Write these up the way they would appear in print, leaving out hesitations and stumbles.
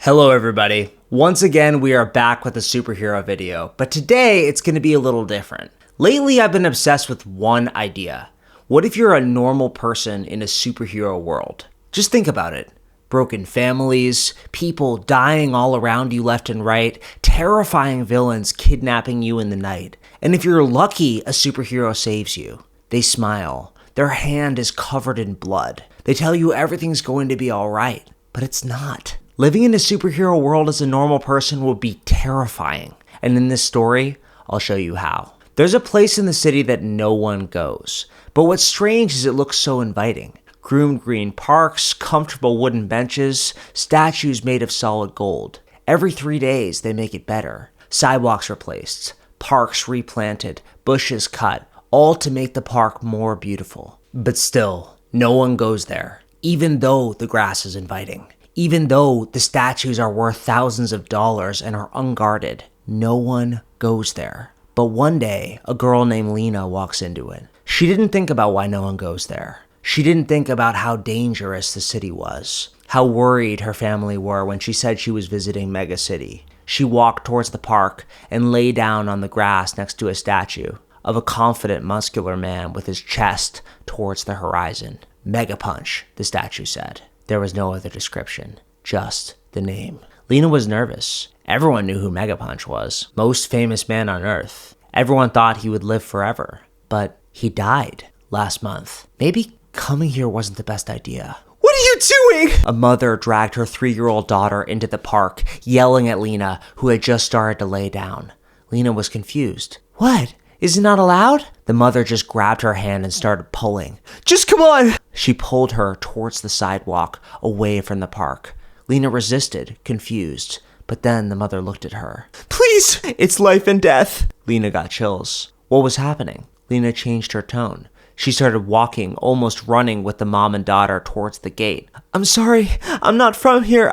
Hello everybody. Once again, we are back with a superhero video, but today it's going to be a little different. Lately, I've been obsessed with one idea. What if you're a normal person in a superhero world? Just think about it. Broken families, people dying all around you left and right, terrifying villains kidnapping you in the night. And if you're lucky, a superhero saves you. They smile. Their hand is covered in blood. They tell you everything's going to be alright, but it's not. Living in a superhero world as a normal person would be terrifying. And in this story, I'll show you how. There's a place in the city that no one goes. But what's strange is it looks so inviting. Groomed green parks, comfortable wooden benches, statues made of solid gold. Every 3 days, they make it better. Sidewalks replaced, parks replanted, bushes cut, all to make the park more beautiful. But still, no one goes there, even though the grass is inviting. Even though the statues are worth thousands of dollars and are unguarded, no one goes there. But one day, a girl named Lena walks into it. She didn't think about why no one goes there. She didn't think about how dangerous the city was, how worried her family were when she said she was visiting Mega City. She walked towards the park and lay down on the grass next to a statue of a confident, muscular man with his chest towards the horizon. Mega Punch, the statue said. There was no other description, just the name. Lena was nervous. Everyone knew who Mega Punch was, most famous man on Earth. Everyone thought he would live forever, but he died last month. Maybe coming here wasn't the best idea. What are you doing? A mother dragged her 3-year-old daughter into the park, yelling at Lena, who had just started to lay down. Lena was confused. What? Is it not allowed? The mother just grabbed her hand and started pulling. Just come on! She pulled her towards the sidewalk, away from the park. Lena resisted, confused, but then the mother looked at her. Please! It's life and death. Lena got chills. What was happening? Lena changed her tone. She started walking, almost running with the mom and daughter towards the gate. I'm sorry, I'm not from here,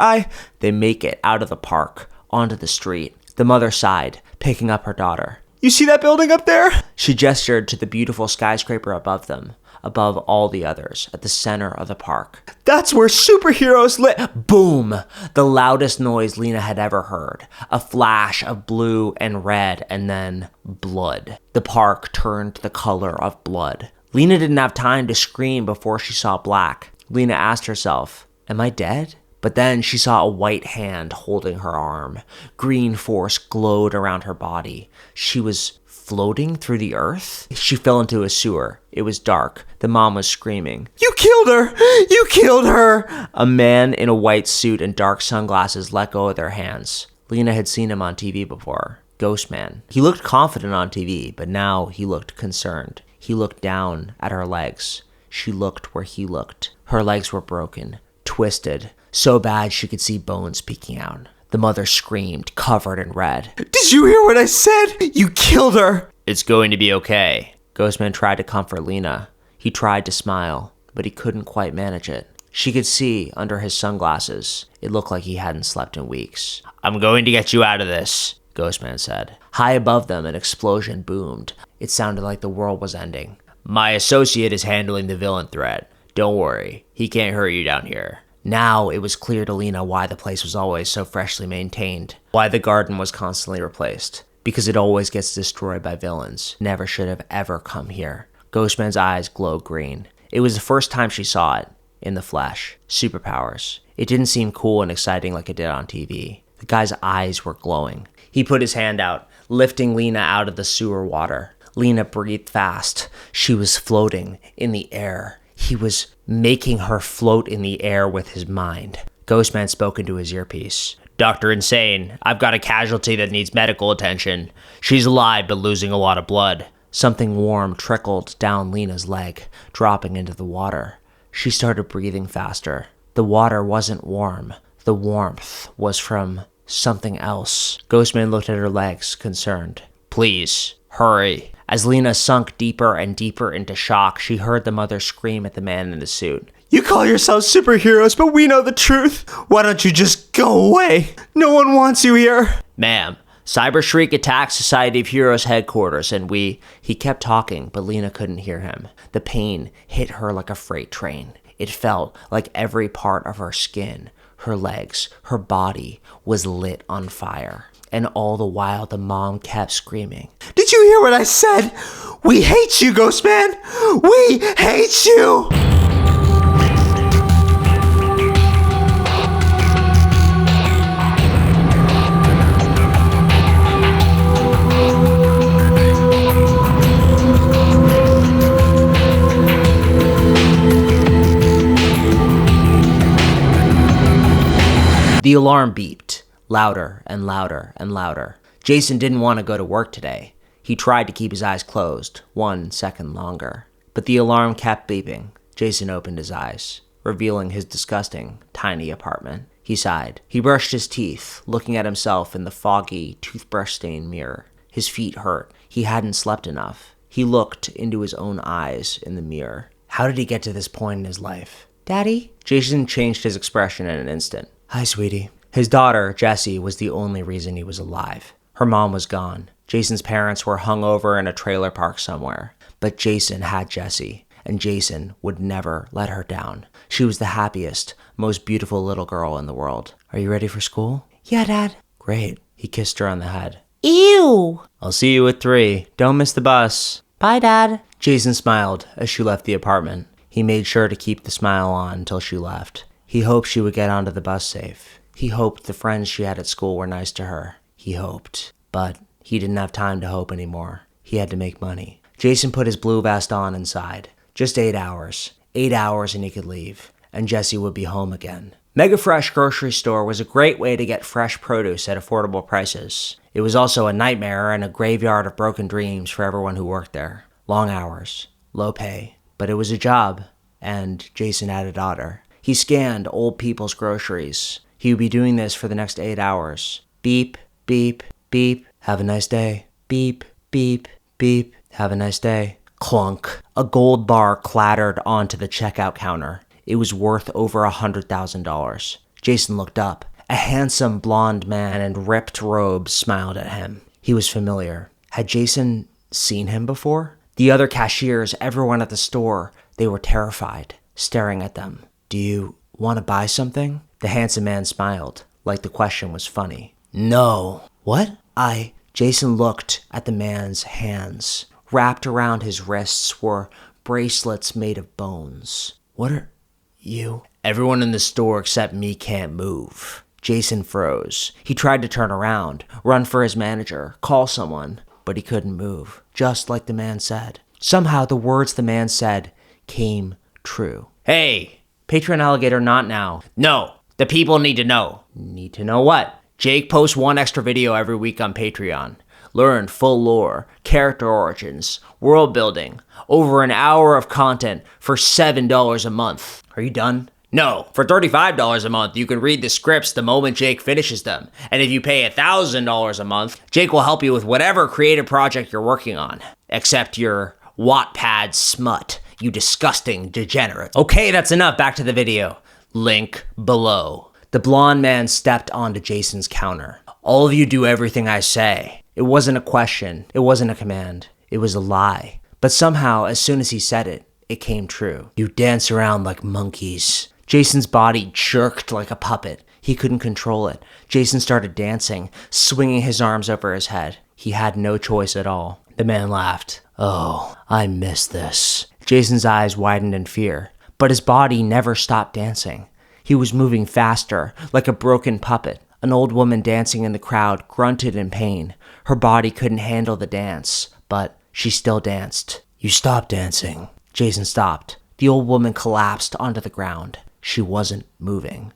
They make it out of the park, onto the street. The mother sighed, picking up her daughter. You see that building up there? She gestured to the beautiful skyscraper above them, above all the others, at the center of the park. That's where superheroes live. Boom! The loudest noise Lena had ever heard. A flash of blue and red, and then blood. The park turned the color of blood. Lena didn't have time to scream before she saw black. Lena asked herself, am I dead? But then she saw a white hand holding her arm. Green force glowed around her body. She was floating through the earth? She fell into a sewer. It was dark. The mom was screaming. You killed her! You killed her! A man in a white suit and dark sunglasses let go of their hands. Lena had seen him on TV before. Ghost Man. He looked confident on TV, but now he looked concerned. He looked down at her legs. She looked where he looked. Her legs were broken, twisted, so bad she could see bones peeking out. The mother screamed, covered in red. Did you hear what I said? You killed her! It's going to be okay. Ghostman tried to comfort Lena. He tried to smile, but he couldn't quite manage it. She could see under his sunglasses. It looked like he hadn't slept in weeks. I'm going to get you out of this, Ghostman said. High above them, an explosion boomed. It sounded like the world was ending. My associate is handling the villain threat. Don't worry, he can't hurt you down here. Now it was clear to Lena why the place was always so freshly maintained, why the garden was constantly replaced. Because it always gets destroyed by villains. Never should have ever come here. Ghostman's eyes glowed green. It was the first time she saw it, in the flesh. Superpowers. It didn't seem cool and exciting like it did on TV. The guy's eyes were glowing. He put his hand out, lifting Lena out of the sewer water. Lena breathed fast. She was floating in the air. He was making her float in the air with his mind. Ghostman spoke into his earpiece. Dr. Insane, I've got a casualty that needs medical attention. She's alive but losing a lot of blood. Something warm trickled down Lena's leg, dropping into the water. She started breathing faster. The water wasn't warm. The warmth was from something else. Ghostman looked at her legs, concerned. Please, hurry. As Lena sunk deeper and deeper into shock, she heard the mother scream at the man in the suit. You call yourselves superheroes, but we know the truth. Why don't you just go away? No one wants you here. Ma'am, Cyber Shriek attacked Society of Heroes headquarters and He kept talking, but Lena couldn't hear him. The pain hit her like a freight train. It felt like every part of her skin, her legs, her body was lit on fire. And all the while, the mom kept screaming, "Did you hear what I said? We hate you, Ghost Man! We hate you!" The alarm beeped, louder and louder and louder. Jason didn't want to go to work today. He tried to keep his eyes closed 1 second longer. But the alarm kept beeping. Jason opened his eyes, revealing his disgusting, tiny apartment. He sighed. He brushed his teeth, looking at himself in the foggy, toothbrush-stained mirror. His feet hurt. He hadn't slept enough. He looked into his own eyes in the mirror. How did he get to this point in his life? "Daddy?" Jason changed his expression in an instant. "Hi, sweetie." His daughter, Jessie, was the only reason he was alive. Her mom was gone. Jason's parents were hung over in a trailer park somewhere. But Jason had Jessie, and Jason would never let her down. She was the happiest, most beautiful little girl in the world. "Are you ready for school?" "Yeah, Dad." "Great." He kissed her on the head. "Ew!" "I'll see you at 3. Don't miss the bus." "Bye, Dad." Jason smiled as she left the apartment. He made sure to keep the smile on until she left. He hoped she would get onto the bus safe. He hoped the friends she had at school were nice to her. He hoped. But he didn't have time to hope anymore. He had to make money. Jason put his blue vest on inside. Just 8 hours. 8 hours and he could leave. And Jessie would be home again. Mega Fresh Grocery Store was a great way to get fresh produce at affordable prices. It was also a nightmare and a graveyard of broken dreams for everyone who worked there. Long hours. Low pay. But it was a job. And Jason had a daughter. He scanned old people's groceries. He would be doing this for the next 8 hours. Beep, beep, beep. Have a nice day. Beep, beep, beep. Have a nice day. Clunk. A gold bar clattered onto the checkout counter. It was worth over $100,000. Jason looked up. A handsome blonde man in ripped robes smiled at him. He was familiar. Had Jason seen him before? The other cashiers, everyone at the store, they were terrified, staring at them. "Do you want to buy something?" The handsome man smiled, like the question was funny. "No." "What?" Jason looked at the man's hands. Wrapped around his wrists were bracelets made of bones. "What are you?" "Everyone in the store except me can't move." Jason froze. He tried to turn around, run for his manager, call someone, but he couldn't move, just like the man said. Somehow the words the man said came true. "Hey, Patreon alligator, not now." "No, the people need to know." "Need to know what?" "Jake posts 1 extra video every week on Patreon. Learn full lore, character origins, world building, over an hour of content for $7 a month. Are you done?" "No, for $35 a month, you can read the scripts the moment Jake finishes them. And if you pay $1,000 a month, Jake will help you with whatever creative project you're working on. Except your Wattpad smut, you disgusting degenerate." "Okay, that's enough. Back to the video. Link below." The blonde man stepped onto Jason's counter. "All of you do everything I say." It wasn't a question. It wasn't a command. It was a lie. But somehow, as soon as he said it, it came true. "You dance around like monkeys." Jason's body jerked like a puppet. He couldn't control it. Jason started dancing, swinging his arms over his head. He had no choice at all. The man laughed. "Oh, I miss this." Jason's eyes widened in fear, but his body never stopped dancing. He was moving faster, like a broken puppet. An old woman dancing in the crowd grunted in pain. Her body couldn't handle the dance, but she still danced. "You stop dancing." Jason stopped. The old woman collapsed onto the ground. She wasn't moving.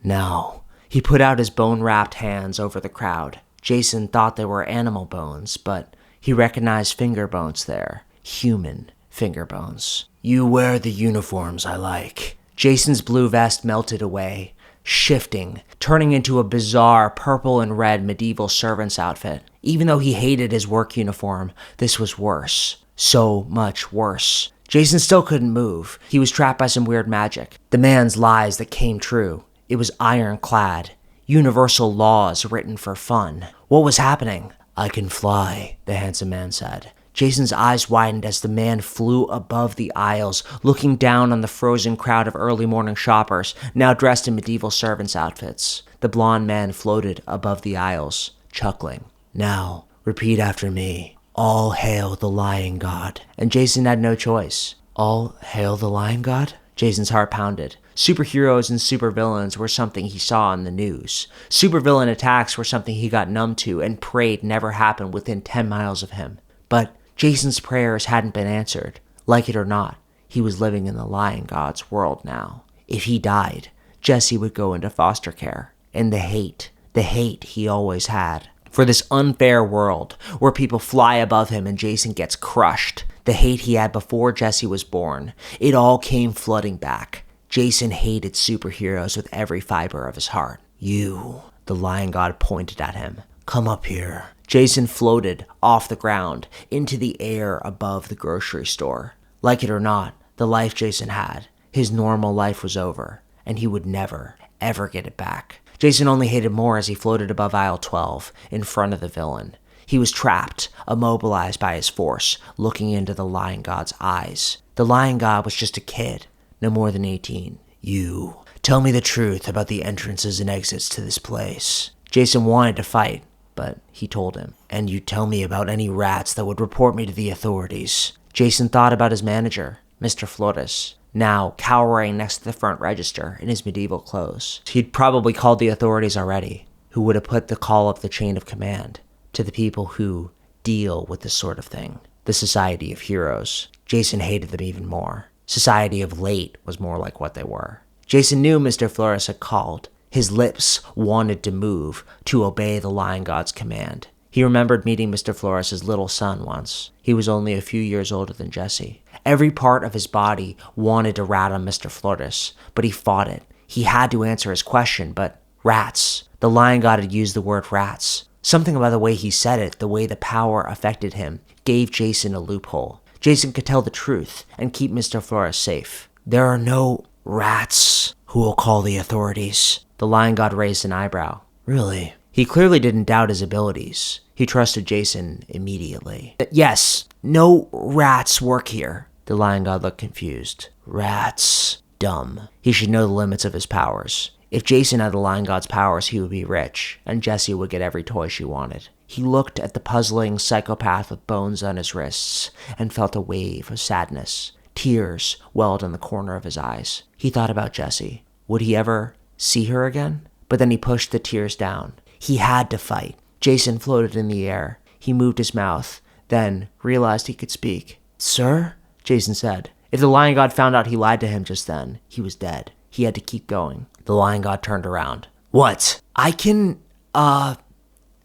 Now. He put out his bone-wrapped hands over the crowd. Jason thought they were animal bones, but he recognized finger bones there. Human finger bones. "You wear the uniforms I like." Jason's blue vest melted away, shifting, turning into a bizarre purple and red medieval servant's outfit. Even though he hated his work uniform, this was worse. So much worse. Jason still couldn't move. He was trapped by some weird magic. The man's lies that came true. It was ironclad. Universal laws written for fun. What was happening? "I can fly," the handsome man said. Jason's eyes widened as the man flew above the aisles, looking down on the frozen crowd of early morning shoppers, now dressed in medieval servants' outfits. The blond man floated above the aisles, chuckling. "Now, repeat after me. All hail the Lion God." And Jason had no choice. All hail the Lion God? Jason's heart pounded. Superheroes and supervillains were something he saw on the news. Supervillain attacks were something he got numb to and prayed never happened within 10 miles of him. But Jason's prayers hadn't been answered. Like it or not, he was living in the Lion God's world now. If he died, Jesse would go into foster care. And the hate he always had for this unfair world where people fly above him and Jason gets crushed. The hate he had before Jesse was born. It all came flooding back. Jason hated superheroes with every fiber of his heart. "You," the Lion God pointed at him. "Come up here." Jason floated off the ground into the air above the grocery store. Like it or not, the life Jason had, his normal life was over, and he would never, ever get it back. Jason only hated more as he floated above aisle 12, in front of the villain. He was trapped, immobilized by his force, looking into the Lion God's eyes. The Lion God was just a kid, no more than 18. "You, tell me the truth about the entrances and exits to this place." Jason wanted to fight, but he told him. "And you tell me about any rats that would report me to the authorities." Jason thought about his manager, Mr. Flores, now cowering next to the front register in his medieval clothes. He'd probably called the authorities already, who would have put the call up the chain of command to the people who deal with this sort of thing. The Society of Heroes. Jason hated them even more. Society of Late was more like what they were. Jason knew Mr. Flores had called. His lips wanted to move to obey the Lion God's command. He remembered meeting Mr. Flores' little son once. He was only a few years older than Jesse. Every part of his body wanted to rat on Mr. Flores, but he fought it. He had to answer his question, but rats. The Lion God had used the word rats. Something about the way he said it, the way the power affected him, gave Jason a loophole. Jason could tell the truth and keep Mr. Flores safe. "There are no rats who will call the authorities." The Lion God raised an eyebrow. "Really?" He clearly didn't doubt his abilities. He trusted Jason immediately. "Yes, no rats work here." The Lion God looked confused. "Rats. Dumb. He should know the limits of his powers. If Jason had the Lion God's powers, he would be rich, and Jessie would get every toy she wanted." He looked at the puzzling psychopath with bones on his wrists and felt a wave of sadness. Tears welled in the corner of his eyes. He thought about Jessie. Would he ever see her again? But then he pushed the tears down. He had to fight. Jason floated in the air. He moved his mouth, then realized he could speak. "Sir?" Jason said. If the Lion God found out he lied to him just then, he was dead. He had to keep going. The Lion God turned around. "What?"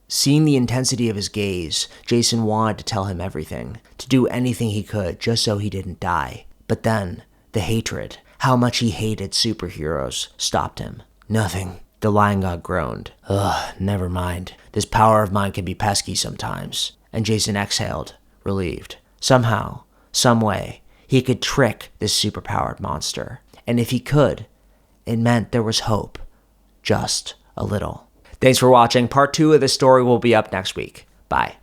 Seeing the intensity of his gaze, Jason wanted to tell him everything, to do anything he could just so he didn't die. But then, the hatred, how much he hated superheroes, stopped him. "Nothing." The Lion God groaned. Never mind. This power of mine can be pesky sometimes." And Jason exhaled, relieved. Somehow, some way, he could trick this superpowered monster. And if he could, it meant there was hope. Just a little. Thanks for watching. Part 2 of this story will be up next week. Bye.